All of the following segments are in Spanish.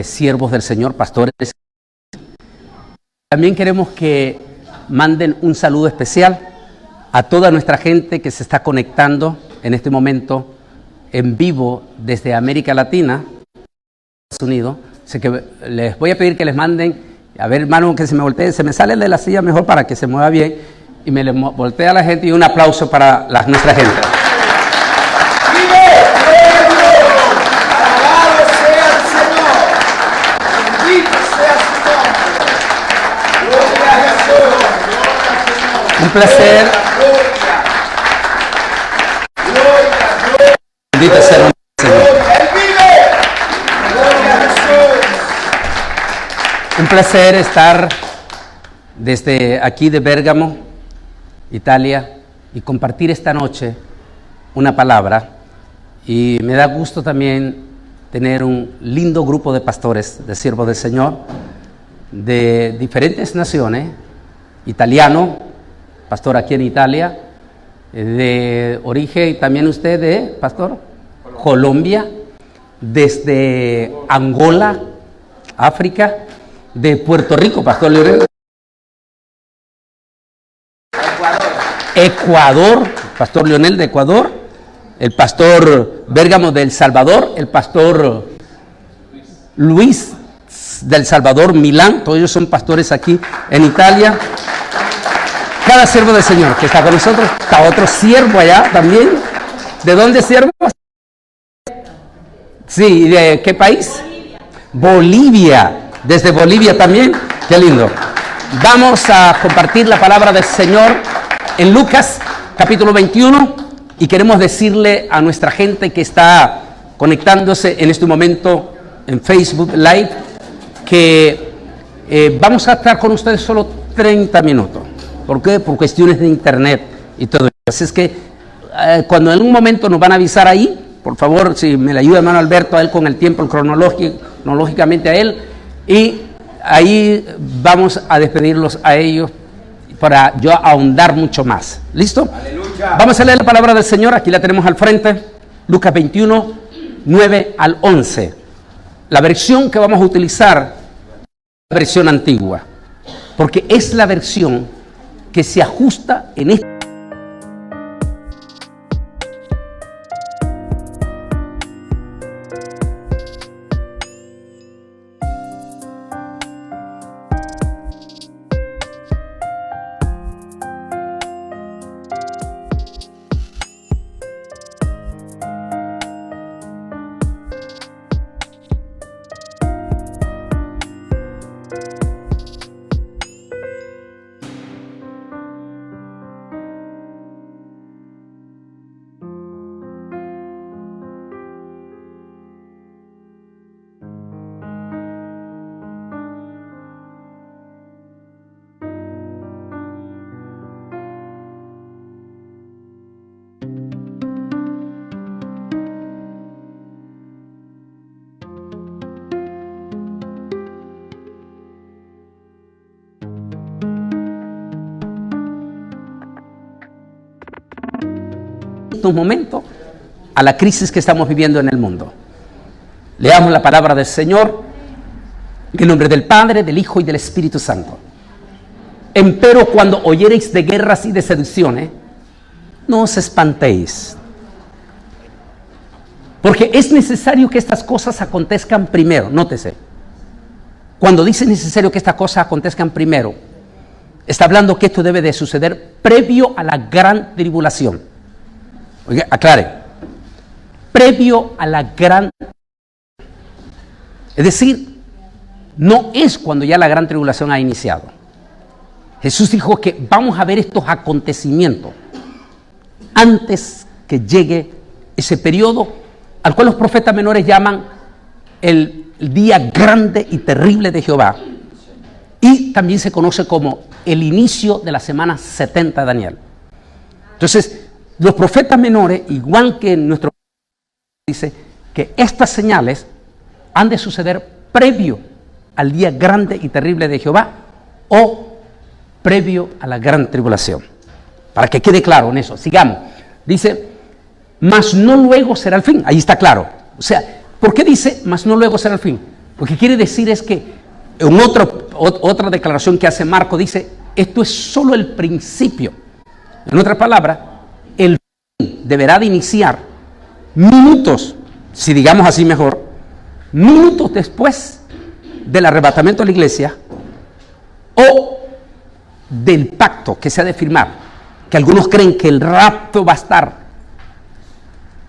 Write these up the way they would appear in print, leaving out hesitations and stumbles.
siervos del Señor, pastores. También queremos que manden un saludo especial a toda nuestra gente que se está conectando en este momento en vivo desde América Latina, Estados Unidos. Así que les voy a pedir que les manden, a ver, hermano, que se me voltee, se me sale de la silla mejor para que se mueva bien, y me le voltea a la gente, y un aplauso para nuestra gente. Un placer. Bendito sea el Señor. Un placer estar desde aquí de Bérgamo, Italia, y compartir esta noche una palabra. Y me da gusto también tener un lindo grupo de pastores, de siervos del Señor, de diferentes naciones, italiano, pastor aquí en Italia, de origen también usted de, pastor, Colombia, desde Angola, África, de Puerto Rico, pastor Leonel, Ecuador, pastor Leonel de Ecuador, el pastor Bérgamo del Salvador, el pastor Luis del Salvador, Milán, todos ellos son pastores aquí en Italia. Cada siervo del Señor que está con nosotros, está otro siervo allá también. ¿De dónde siervo? Sí, ¿de qué país? Bolivia. Desde Bolivia también. Qué lindo. Vamos a compartir la palabra del Señor en Lucas, capítulo 21. Y queremos decirle a nuestra gente que está conectándose en este momento en Facebook Live que vamos a estar con ustedes solo 30 minutos. ¿Por qué? Por cuestiones de internet y todo eso. Así es que cuando en un momento nos van a avisar ahí, por favor, si me le ayuda hermano Alberto, a él con el tiempo, cronológicamente a él, y ahí vamos a despedirlos a ellos para yo ahondar mucho más. ¿Listo? ¡Aleluya! Vamos a leer la palabra del Señor, aquí la tenemos al frente, Lucas 21, 9 al 11. La versión que vamos a utilizar es la versión antigua, porque es la versión que se ajusta en este. Estos momentos a la crisis que estamos viviendo en el mundo. Leamos la palabra del Señor en el nombre del Padre, del Hijo y del Espíritu Santo. Empero cuando oyereis de guerras y de seducciones, no os espantéis, porque es necesario que estas cosas acontezcan primero. Nótese, cuando dice necesario que estas cosas acontezcan primero, está hablando que esto debe de suceder previo a la gran tribulación. Oiga, aclare, previo a la gran, es decir, no es cuando ya la gran tribulación ha iniciado. Jesús dijo que vamos a ver estos acontecimientos antes que llegue ese periodo al cual los profetas menores llaman el día grande y terrible de Jehová, y también se conoce como el inicio de la semana 70 de Daniel. Entonces, los profetas menores, igual que nuestro dice que estas señales han de suceder previo al día grande y terrible de Jehová o previo a la gran tribulación. Para que quede claro en eso. Sigamos. Dice, mas no luego será el fin. Ahí está claro. O sea, ¿por qué dice, mas no luego será el fin? Lo que quiere decir es que en otra declaración que hace Marco dice, esto es solo el principio. En otras palabras, el fin deberá de iniciar minutos, si digamos así mejor, minutos después del arrebatamiento de la iglesia o del pacto que se ha de firmar, que algunos creen que el rapto va a estar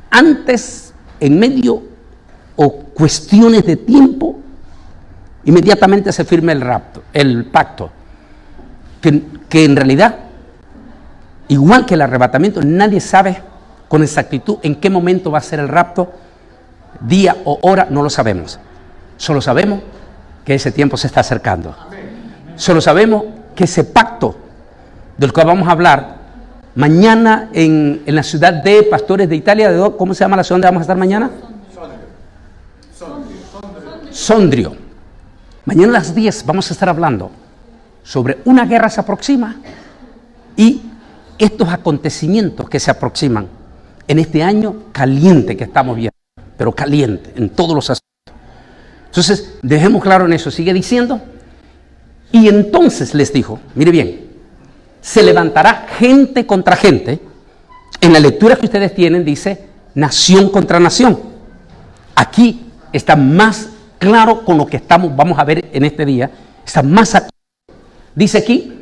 antes, en medio o cuestiones de tiempo, inmediatamente se firme el pacto, que en realidad, igual que el arrebatamiento, nadie sabe con exactitud en qué momento va a ser el rapto, día o hora, no lo sabemos. Solo sabemos que ese tiempo se está acercando. Solo sabemos que ese pacto del cual vamos a hablar mañana en la ciudad de Pastores de Italia, ¿cómo se llama la ciudad donde vamos a estar mañana? Sondrio. Mañana a las 10 vamos a estar hablando sobre una guerra se aproxima y estos acontecimientos que se aproximan en este año caliente que estamos viendo, pero caliente en todos los aspectos. Entonces, dejemos claro en eso. Sigue diciendo, y entonces les dijo, mire bien, se levantará gente contra gente. En la lectura que ustedes tienen dice nación contra nación. Aquí está más claro con lo que vamos a ver en este día. Está más actual. Dice aquí,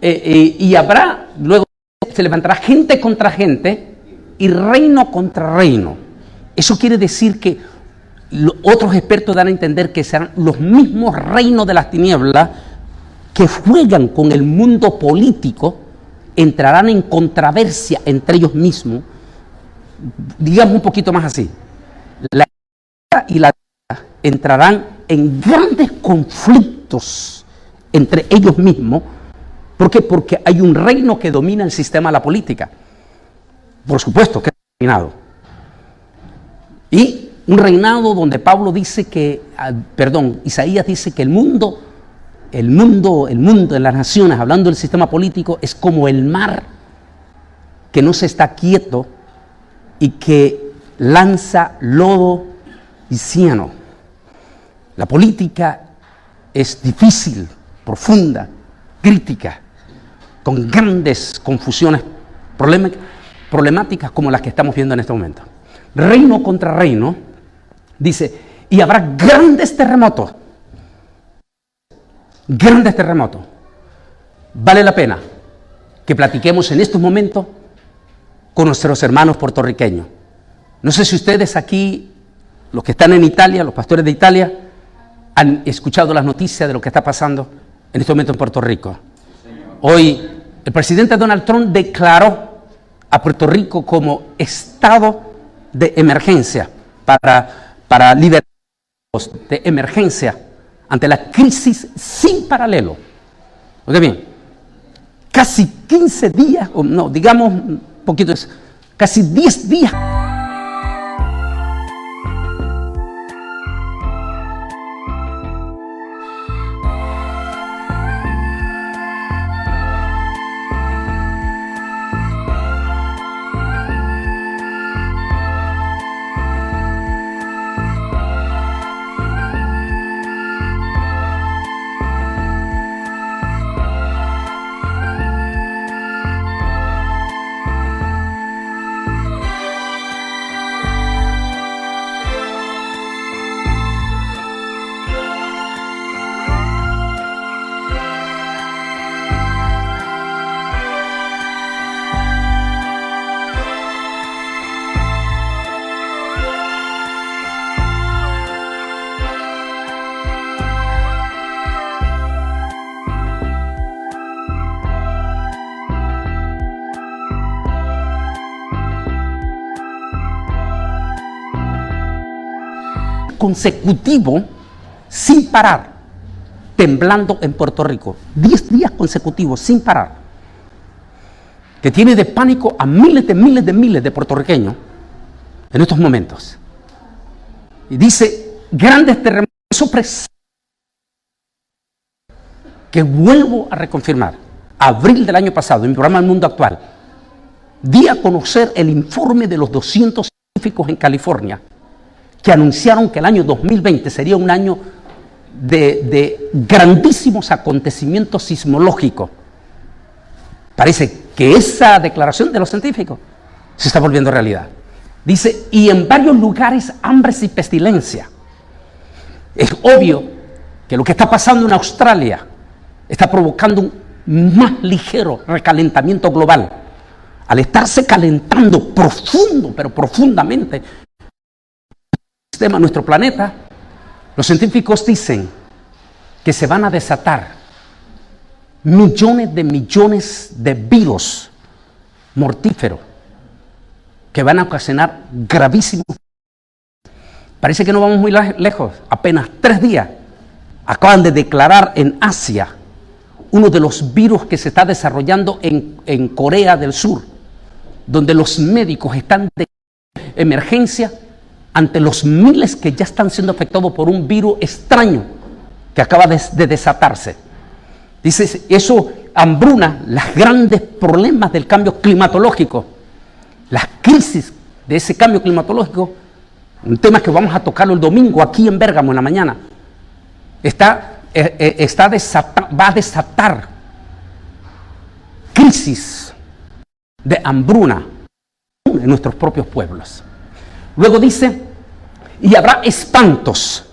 y habrá, luego se levantará gente contra gente y reino contra reino. Eso quiere decir que otros expertos dan a entender que serán los mismos reinos de las tinieblas que juegan con el mundo político, entrarán en controversia entre ellos mismos. Digamos un poquito más así. La guerra y la guerra entrarán en grandes conflictos entre ellos mismos. ¿Por qué? Porque hay un reino que domina el sistema de la política. Por supuesto que es un reinado. Y un reinado donde Pablo dice que, Isaías dice que el mundo de las naciones, hablando del sistema político, es como el mar que no se está quieto y que lanza lodo y cieno. La política es difícil, profunda, crítica, con grandes confusiones problemáticas como las que estamos viendo en este momento. Reino contra reino, dice, y habrá grandes terremotos. Grandes terremotos. Vale la pena que platiquemos en estos momentos con nuestros hermanos puertorriqueños. No sé si ustedes aquí, los que están en Italia, los pastores de Italia, han escuchado las noticias de lo que está pasando en este momento en Puerto Rico. Hoy el presidente Donald Trump declaró a Puerto Rico como estado de emergencia para liberarnos de emergencia ante la crisis sin paralelo. Oiga bien, casi 15 días, o no, digamos un poquito, casi 10 días. Consecutivo sin parar, temblando en Puerto Rico, 10 días consecutivos sin parar, que tiene de pánico a miles de puertorriqueños en estos momentos. Y dice, grandes terremotos, que vuelvo a reconfirmar, abril del año pasado, en mi programa El Mundo Actual, di a conocer el informe de los 200 científicos en California, que anunciaron que el año 2020 sería un año de grandísimos acontecimientos sismológicos. Parece que esa declaración de los científicos se está volviendo realidad. Dice, y en varios lugares hambres y pestilencia. Es obvio que lo que está pasando en Australia está provocando un más ligero recalentamiento global. Al estarse calentando profundo, pero profundamente, el sistema, nuestro planeta, los científicos dicen que se van a desatar millones de virus mortíferos que van a ocasionar gravísimos. Parece que no vamos muy lejos. Apenas 3 días acaban de declarar en Asia uno de los virus que se está desarrollando en Corea del Sur, donde los médicos están de emergencia ante los miles que ya están siendo afectados por un virus extraño que acaba de desatarse. Dice, eso hambruna los grandes problemas del cambio climatológico, las crisis de ese cambio climatológico, un tema que vamos a tocarlo el domingo aquí en Bérgamo en la mañana. Va a desatar crisis de hambruna en nuestros propios pueblos. Luego dice, y habrá espantos.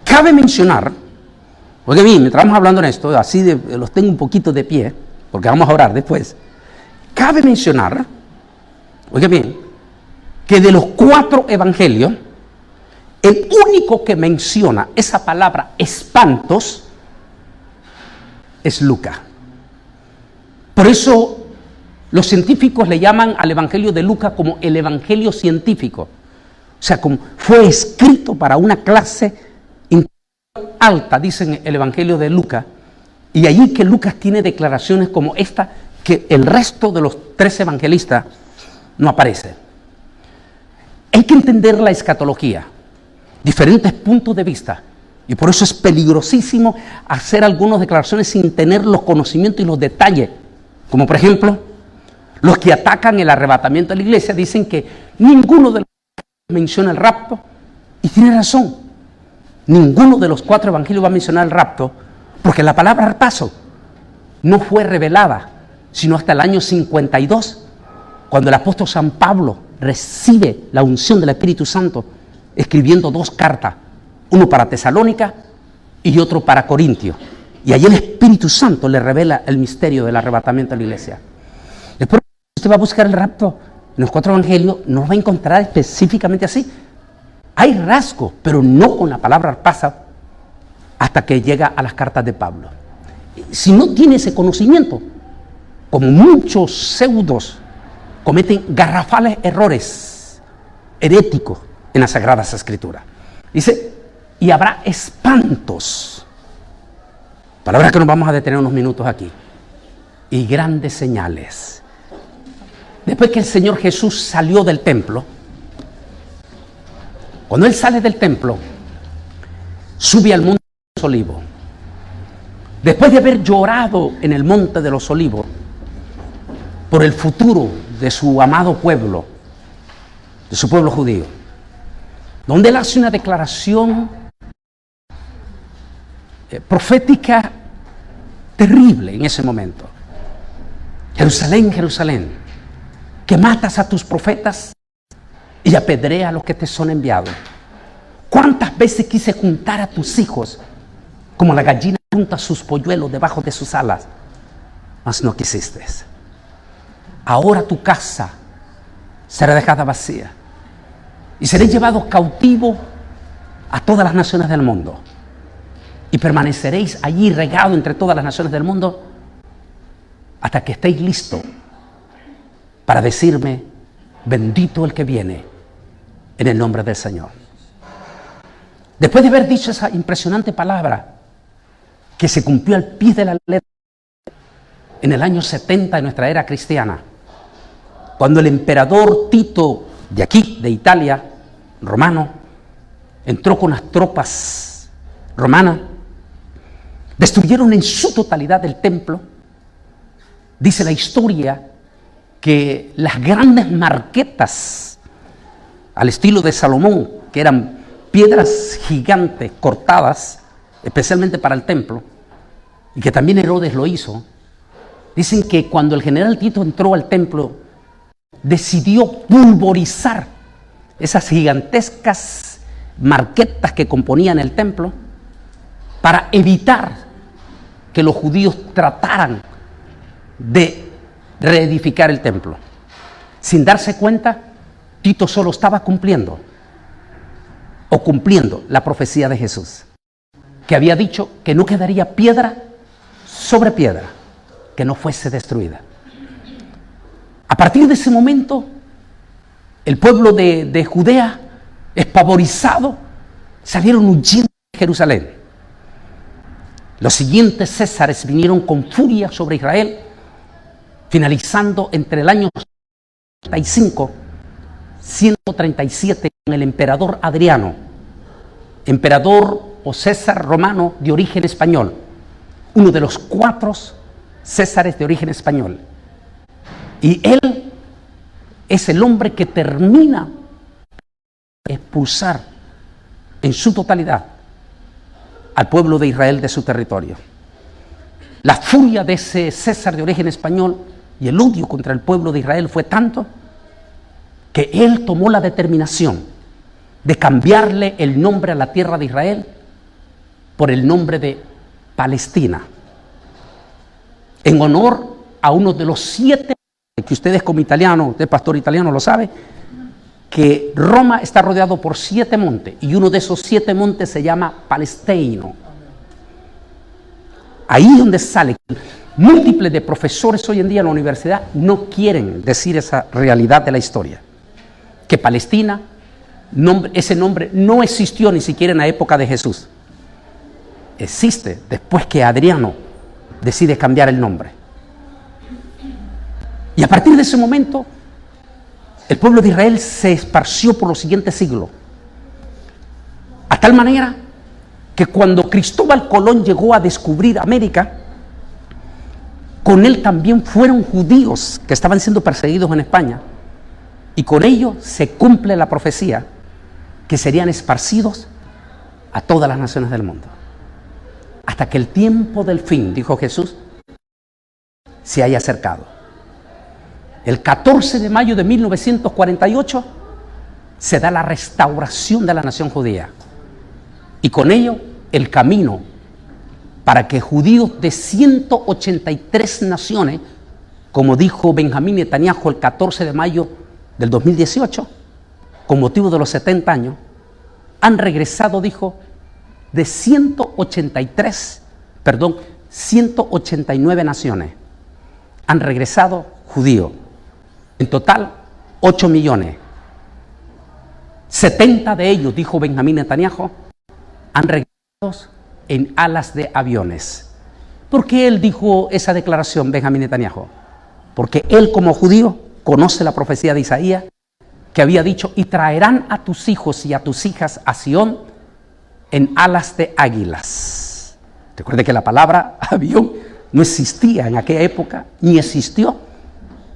Cabe mencionar, oye bien, mientras vamos hablando en esto, así los tengo un poquito de pie, porque vamos a orar después. Cabe mencionar, oye bien, que de los 4 evangelios, el único que menciona esa palabra espantos es Lucas. Por eso los científicos le llaman al evangelio de Lucas como el evangelio científico. O sea, como fue escrito para una clase alta, dicen el evangelio de Lucas. Y allí que Lucas tiene declaraciones como esta que el resto de los 3 evangelistas no aparece. Hay que entender la escatología, diferentes puntos de vista, y por eso es peligrosísimo hacer algunas declaraciones sin tener los conocimientos y los detalles, como por ejemplo, los que atacan el arrebatamiento de la iglesia dicen que ninguno de los menciona el rapto, y tiene razón, ninguno de los 4 evangelios va a mencionar el rapto, porque la palabra arpazo no fue revelada, sino hasta el año 52, cuando el apóstol San Pablo recibe la unción del Espíritu Santo, escribiendo 2 cartas, uno para Tesalónica y otro para Corintio. Y allí el Espíritu Santo le revela el misterio del arrebatamiento de la iglesia. Después usted va a buscar el rapto en los 4 evangelios, no lo va a encontrar específicamente así. Hay rasgos, pero no con la palabra arpazo, hasta que llega a las cartas de Pablo. Si no tiene ese conocimiento, como muchos pseudos cometen garrafales errores heréticos en las Sagradas Escrituras. Dice, y habrá espantos, palabra que nos vamos a detener unos minutos aquí, y grandes señales. Después que el Señor Jesús salió del templo, cuando Él sale del templo, sube al monte de los Olivos. Después de haber llorado en el monte de los Olivos por el futuro de su amado pueblo, de su pueblo judío, donde Él hace una declaración profética terrible en ese momento. Jerusalén, Jerusalén, que matas a tus profetas y apedreas a los que te son enviados. ¿Cuántas veces quise juntar a tus hijos como la gallina junta sus polluelos debajo de sus alas? Mas no quisiste. Ahora tu casa será dejada vacía y seréis llevados cautivos a todas las naciones del mundo, y permaneceréis allí regados entre todas las naciones del mundo hasta que estéis listos para decirme, bendito el que viene en el nombre del Señor. Después de haber dicho esa impresionante palabra que se cumplió al pie de la letra en el año 70 de nuestra era cristiana, cuando el emperador Tito de aquí, de Italia, romano, entró con las tropas romanas, destruyeron en su totalidad el templo. Dice la historia que las grandes marquetas al estilo de Salomón, que eran piedras gigantes cortadas, especialmente para el templo, y que también Herodes lo hizo. Dicen que cuando el general Tito entró al templo, decidió pulverizar esas gigantescas marquetas que componían el templo para evitar que los judíos trataran de reedificar el templo. Sin darse cuenta, Tito solo estaba cumpliendo la profecía de Jesús, que había dicho que no quedaría piedra sobre piedra que no fuese destruida. A partir de ese momento, el pueblo de Judea, espavorizado, salieron huyendo de Jerusalén. Los siguientes césares vinieron con furia sobre Israel, finalizando entre el año 35 y 137 con el emperador Adriano, emperador o César romano de origen español, uno de los 4 césares de origen español. Y él es el hombre que termina de expulsar en su totalidad al pueblo de Israel de su territorio. La furia de ese César de origen español y el odio contra el pueblo de Israel fue tanto que él tomó la determinación de cambiarle el nombre a la tierra de Israel por el nombre de Palestina, en honor a uno de los 7 que ustedes como italiano, usted pastor italiano lo sabe, que Roma está rodeado por 7 montes y uno de esos 7 montes se llama Palestino. Ahí donde sale. Múltiples de profesores hoy en día en la universidad no quieren decir esa realidad de la historia, que Palestina, ese nombre no existió ni siquiera en la época de Jesús. Existe después que Adriano decide cambiar el nombre. Y a partir de ese momento, el pueblo de Israel se esparció por los siguientes siglos, a tal manera que cuando Cristóbal Colón llegó a descubrir América, con él también fueron judíos que estaban siendo perseguidos en España, y con ello se cumple la profecía que serían esparcidos a todas las naciones del mundo, hasta que el tiempo del fin, dijo Jesús, se haya acercado. El 14 de mayo de 1948 se da la restauración de la nación judía, y con ello el camino para que judíos de 183 naciones, como dijo Benjamín Netanyahu el 14 de mayo del 2018, con motivo de los 70 años, han regresado, dijo, de 189 naciones. Han regresado judíos. En total, 8 millones. 70 de ellos, dijo Benjamín Netanyahu, han regresado en alas de aviones. ¿Por qué él dijo esa declaración, Benjamín Netanyahu? Porque él, como judío, conoce la profecía de Isaías, que había dicho: y traerán a tus hijos y a tus hijas a Sión en alas de águilas. Recuerde que la palabra avión no existía en aquella época, ni existió,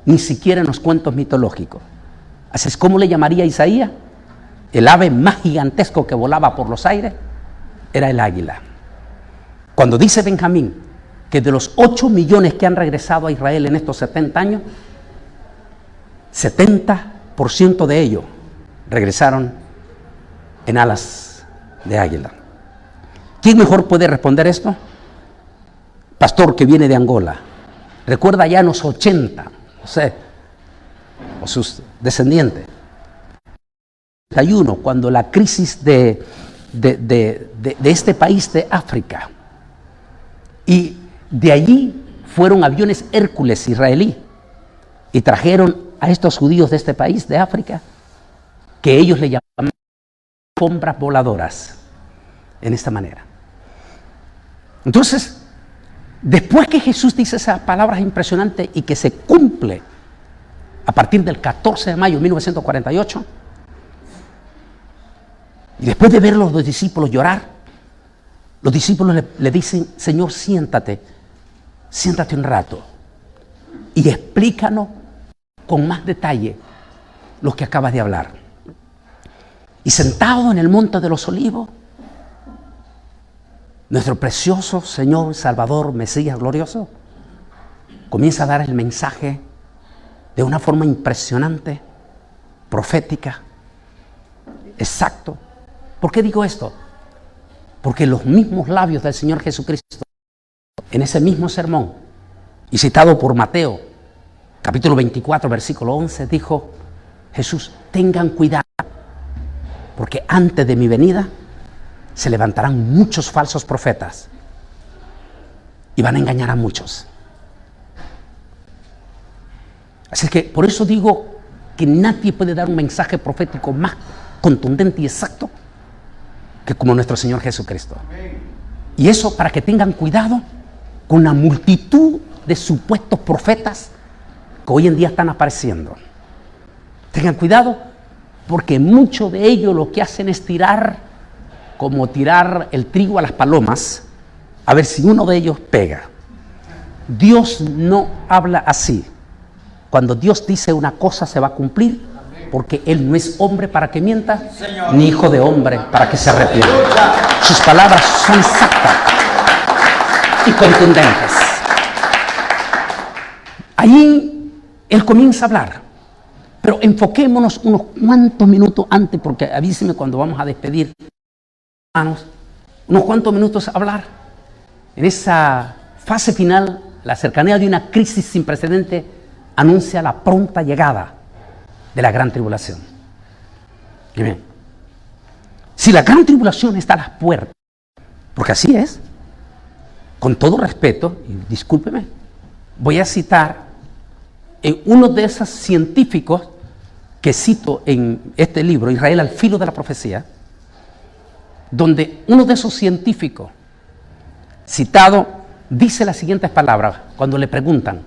ni siquiera en los cuentos mitológicos. Así es como le llamaría Isaías. El ave más gigantesco que volaba por los aires era el águila. Cuando dice Benjamín que de los 8 millones que han regresado a Israel en estos 70 años, 70% de ellos regresaron en alas de águila. ¿Quién mejor puede responder esto? Pastor que viene de Angola. Recuerda ya en los 80, o sus descendientes. 81, cuando la crisis de este país de África, y de allí fueron aviones Hércules israelí y trajeron a estos judíos de este país de África, que ellos le llamaban alfombras voladoras, en esta manera. Entonces, después que Jesús dice esas palabras impresionantes y que se cumple a partir del 14 de mayo de 1948, y después de ver a los discípulos llorar, los discípulos le dicen: Señor, siéntate un rato y explícanos con más detalle lo que acabas de hablar. Y sentado en el monte de los olivos, nuestro precioso Señor, Salvador, Mesías glorioso, comienza a dar el mensaje de una forma impresionante, profética, exacto. ¿Por qué digo esto? Porque los mismos labios del Señor Jesucristo, en ese mismo sermón, y citado por Mateo, capítulo 24, versículo 11, dijo Jesús: tengan cuidado, porque antes de mi venida se levantarán muchos falsos profetas y van a engañar a muchos. Así que por eso digo que nadie puede dar un mensaje profético más contundente y exacto que como nuestro Señor Jesucristo. Y eso para que tengan cuidado con la multitud de supuestos profetas que hoy en día están apareciendo. Tengan cuidado, porque muchos de ellos lo que hacen es tirar, como tirar el trigo a las palomas, a ver si uno de ellos pega. Dios no habla así. Cuando Dios dice una cosa se va a cumplir, porque Él no es hombre para que mienta, ni hijo de hombre para que se arrepienta. Sus palabras son exactas y contundentes. Ahí Él comienza a hablar, pero enfoquémonos unos cuantos minutos antes, porque avíseme cuando vamos a despedir, hermanos, unos cuantos minutos a hablar en esa fase final. La cercanía de una crisis sin precedentes anuncia la pronta llegada de la gran tribulación. Bien. Si la gran tribulación está a las puertas, porque así es, con todo respeto, y discúlpeme, voy a citar en uno de esos científicos que cito en este libro, Israel al filo de la profecía, donde uno de esos científicos citado dice las siguientes palabras cuando le preguntan.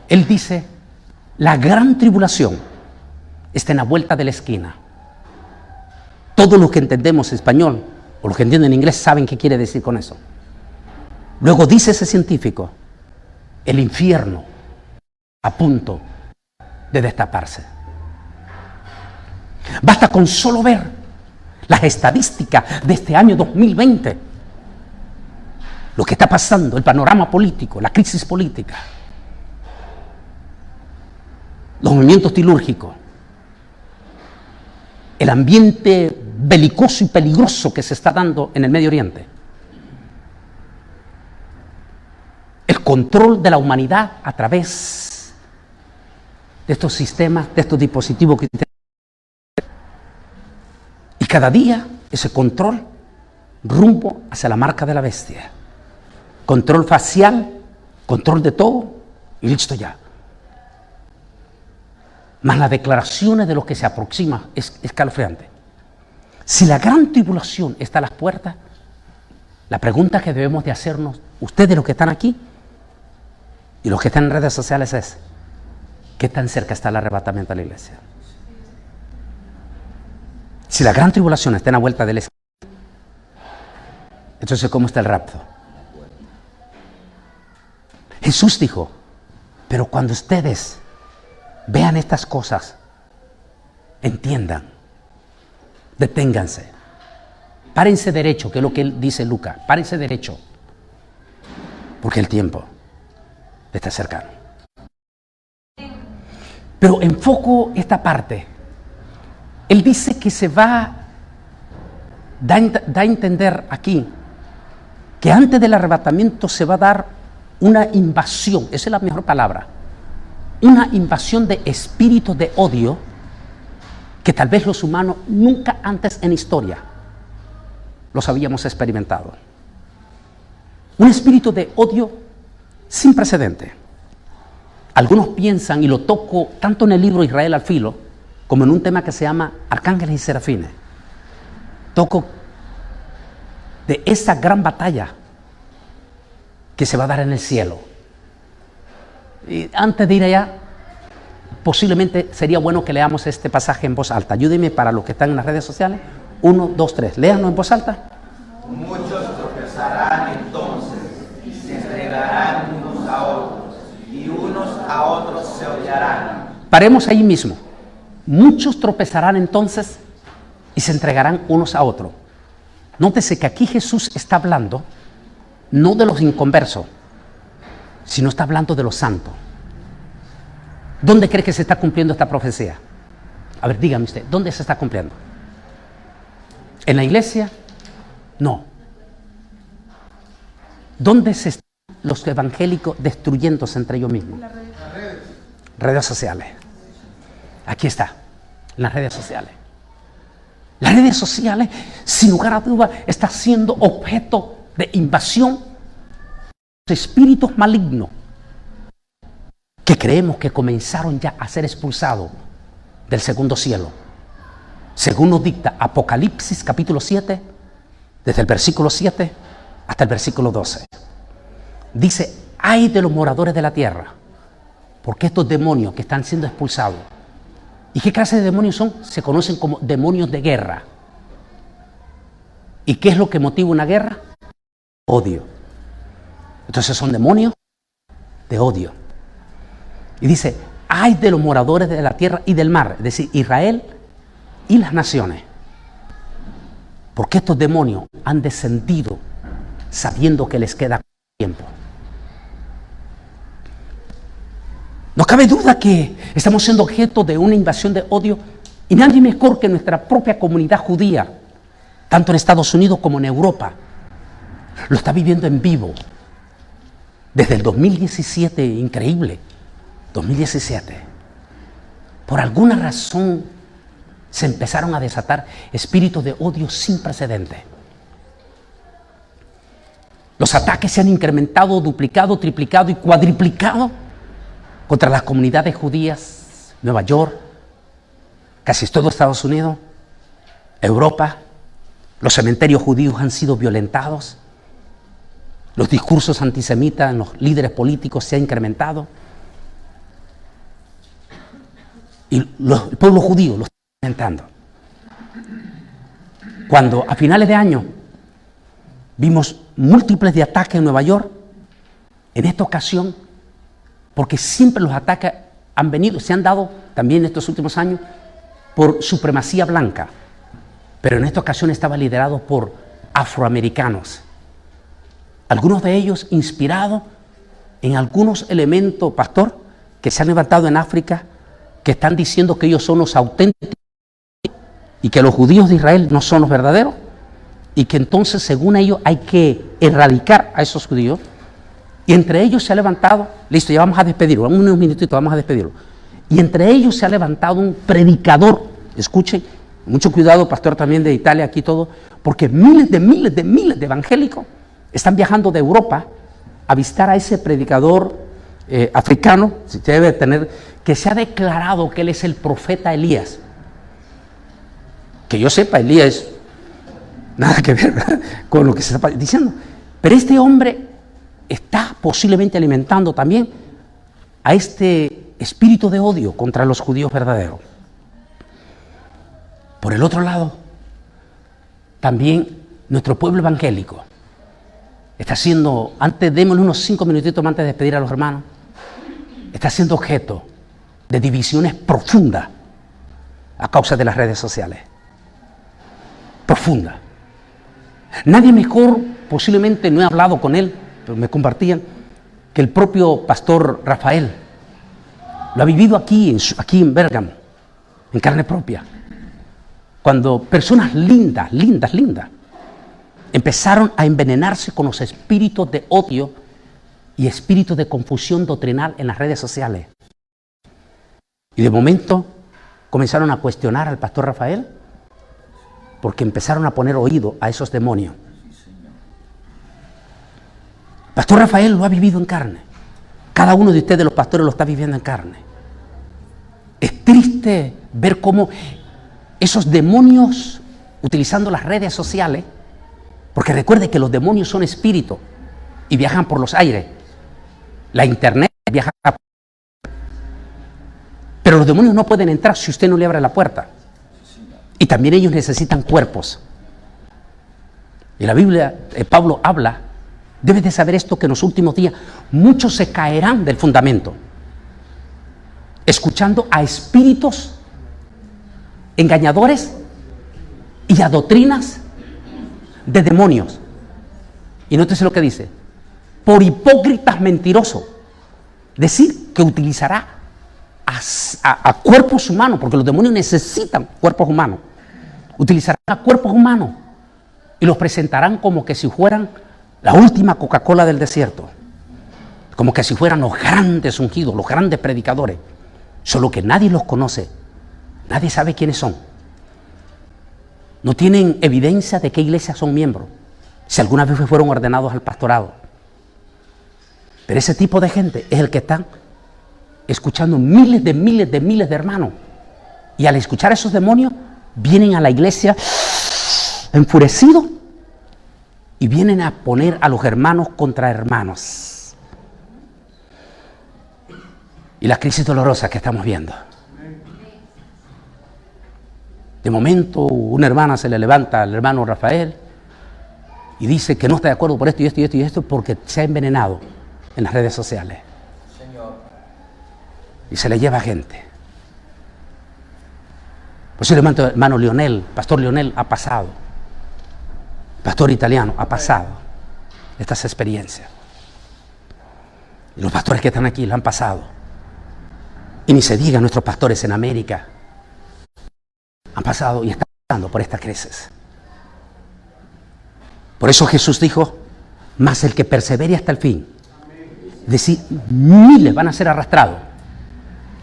Él dice: la gran tribulación está en la vuelta de la esquina. Todos los que entendemos español o los que entienden inglés saben qué quiere decir con eso. Luego dice ese científico: el infierno a punto de destaparse. Basta con solo ver las estadísticas de este año 2020, lo que está pasando, el panorama político, la crisis política, los movimientos tilúrgicos, el ambiente belicoso y peligroso que se está dando en el Medio Oriente, el control de la humanidad a través de estos sistemas, de estos dispositivos que... Y cada día ese control rumbo hacia la marca de la bestia. Control facial, control de todo y listo ya. Más las declaraciones de los que se aproxima es escalofriante. Si la gran tribulación está a las puertas, la pregunta que debemos de hacernos, ustedes los que están aquí y los que están en redes sociales, es: ¿qué tan cerca está el arrebatamiento de la iglesia? Si la gran tribulación está en la vuelta de la esquina, entonces ¿cómo está el rapto? Jesús dijo: pero cuando ustedes vean estas cosas, entiendan, deténganse, párense derecho, que es lo que él dice Lucas, párense derecho, porque el tiempo está cercano. Pero enfoco esta parte. Él dice que da a entender aquí que antes del arrebatamiento se va a dar una invasión, esa es la mejor palabra, una invasión de espíritus de odio que tal vez los humanos nunca antes en historia los habíamos experimentado. Un espíritu de odio sin precedente. Algunos piensan, y lo toco tanto en el libro Israel al filo, como en un tema que se llama Arcángeles y Serafines. Toco de esa gran batalla que se va a dar en el cielo. Y antes de ir allá, posiblemente sería bueno que leamos este pasaje en voz alta. Ayúdenme para los que están en las redes sociales. 1, 2, 3. Léanlo en voz alta. Muchos tropezarán entonces y se entregarán unos a otros, y unos a otros se odiarán. Paremos ahí mismo. Muchos tropezarán entonces y se entregarán unos a otros. Nótese que aquí Jesús está hablando no de los inconversos, sino está hablando de los santos. ¿Dónde cree que se está cumpliendo esta profecía? A ver, dígame usted, ¿dónde se está cumpliendo? ¿En la iglesia? No. ¿Dónde se están los evangélicos destruyéndose entre ellos mismos? Redes sociales. Aquí está, en las redes sociales. Las redes sociales, sin lugar a dudas, están siendo objeto de invasión de espíritus malignos que creemos que comenzaron ya a ser expulsados del segundo cielo. Según nos dicta Apocalipsis capítulo 7, desde el versículo 7 hasta el versículo 12. Dice, ay de los moradores de la tierra, porque estos demonios que están siendo expulsados, ¿y qué clase de demonios son? Se conocen como demonios de guerra. ¿Y qué es lo que motiva una guerra? Odio. Entonces son demonios de odio. Y dice, ay de los moradores de la tierra y del mar, es decir, Israel y las naciones, porque estos demonios han descendido sabiendo que les queda tiempo. No cabe duda que estamos siendo objeto de una invasión de odio, y nadie mejor que nuestra propia comunidad judía, tanto en Estados Unidos como en Europa, lo está viviendo en vivo. Desde el 2017, increíble, 2017, por alguna razón se empezaron a desatar espíritus de odio sin precedentes. Los ataques se han incrementado, duplicado, triplicado y cuadriplicado contra las comunidades judías, Nueva York, casi todo Estados Unidos, Europa. Los cementerios judíos han sido violentados. Los discursos antisemitas en los líderes políticos se han incrementado. Y el pueblo judío lo está incrementando. Cuando a finales de año vimos múltiples de ataques en Nueva York, en esta ocasión, porque siempre los ataques han venido, se han dado también en estos últimos años por supremacía blanca, pero en esta ocasión estaba liderado por afroamericanos, algunos de ellos inspirados en algunos elementos, pastor, que se han levantado en África, que están diciendo que ellos son los auténticos y que los judíos de Israel no son los verdaderos, y que entonces según ellos hay que erradicar a esos judíos. Y entre ellos se ha levantado, listo, ya vamos a despedirlo, unos minutitos, vamos a despedirlo. Y entre ellos se ha levantado un predicador, escuchen, mucho cuidado, pastor también de Italia, aquí todo, porque miles de evangélicos están viajando de Europa a visitar a ese predicador africano, si debe tener, que se ha declarado que él es el profeta Elías. Que yo sepa, Elías, nada que ver, ¿verdad?, con lo que se está diciendo. Pero este hombre está posiblemente alimentando también a este espíritu de odio contra los judíos verdaderos. Por el otro lado, también nuestro pueblo evangélico está siendo, démosle unos 5 minutitos antes de despedir a los hermanos, está siendo objeto de divisiones profundas a causa de las redes sociales. Profunda. Nadie mejor, posiblemente no he hablado con él, pero me compartían, que el propio pastor Rafael lo ha vivido aquí en Bérgamo, en carne propia. Cuando personas lindas, empezaron a envenenarse con los espíritus de odio y espíritus de confusión doctrinal en las redes sociales. Y de momento comenzaron a cuestionar al pastor Rafael porque empezaron a poner oído a esos demonios. Pastor Rafael lo ha vivido en carne. Cada uno de ustedes, los pastores, lo está viviendo en carne. Es triste ver cómo esos demonios, utilizando las redes sociales, porque recuerde que los demonios son espíritus y viajan por los aires. La internet viaja, pero los demonios no pueden entrar si usted no le abre la puerta. Y también ellos necesitan cuerpos. Y la Biblia, Pablo habla, debes de saber esto, que en los últimos días muchos se caerán del fundamento, escuchando a espíritus engañadores y a doctrinas de demonios. Y nótese lo que dice: por hipócritas mentirosos. Decir que utilizará a cuerpos humanos, porque los demonios necesitan cuerpos humanos. Utilizarán a cuerpos humanos y los presentarán como que si fueran la última Coca-Cola del desierto, como que si fueran los grandes ungidos, los grandes predicadores, solo que nadie los conoce, nadie sabe quiénes son, no tienen evidencia de qué iglesia son miembros, si alguna vez fueron ordenados al pastorado. Pero ese tipo de gente es el que está escuchando miles de hermanos, y al escuchar a esos demonios vienen a la iglesia enfurecidos y vienen a poner a los hermanos contra hermanos. Y la crisis dolorosa que estamos viendo. De momento una hermana se le levanta al hermano Rafael y dice que no está de acuerdo por esto y esto y esto y esto, porque se ha envenenado en las redes sociales. Y se le lleva gente. Posiblemente el hermano Leonel, pastor Leonel, ha pasado. Pastor italiano, ha pasado estas experiencias. Y los pastores que están aquí lo han pasado. Y ni se diga nuestros pastores en América. Han pasado y están pasando por esta crisis. Por eso Jesús dijo: mas el que persevere hasta el fin. Es decir, miles van a ser arrastrados.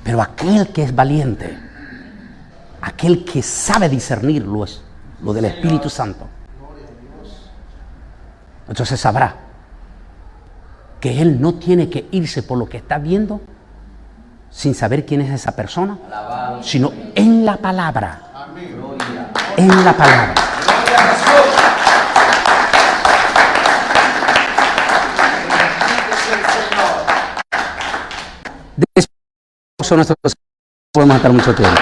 Pero aquel que es valiente, aquel que sabe discernir lo del Espíritu Santo, entonces sabrá que él no tiene que irse por lo que está viendo sin saber quién es esa persona, sino en la palabra. En la palabra. Después son nuestros, podemos estar mucho tiempo.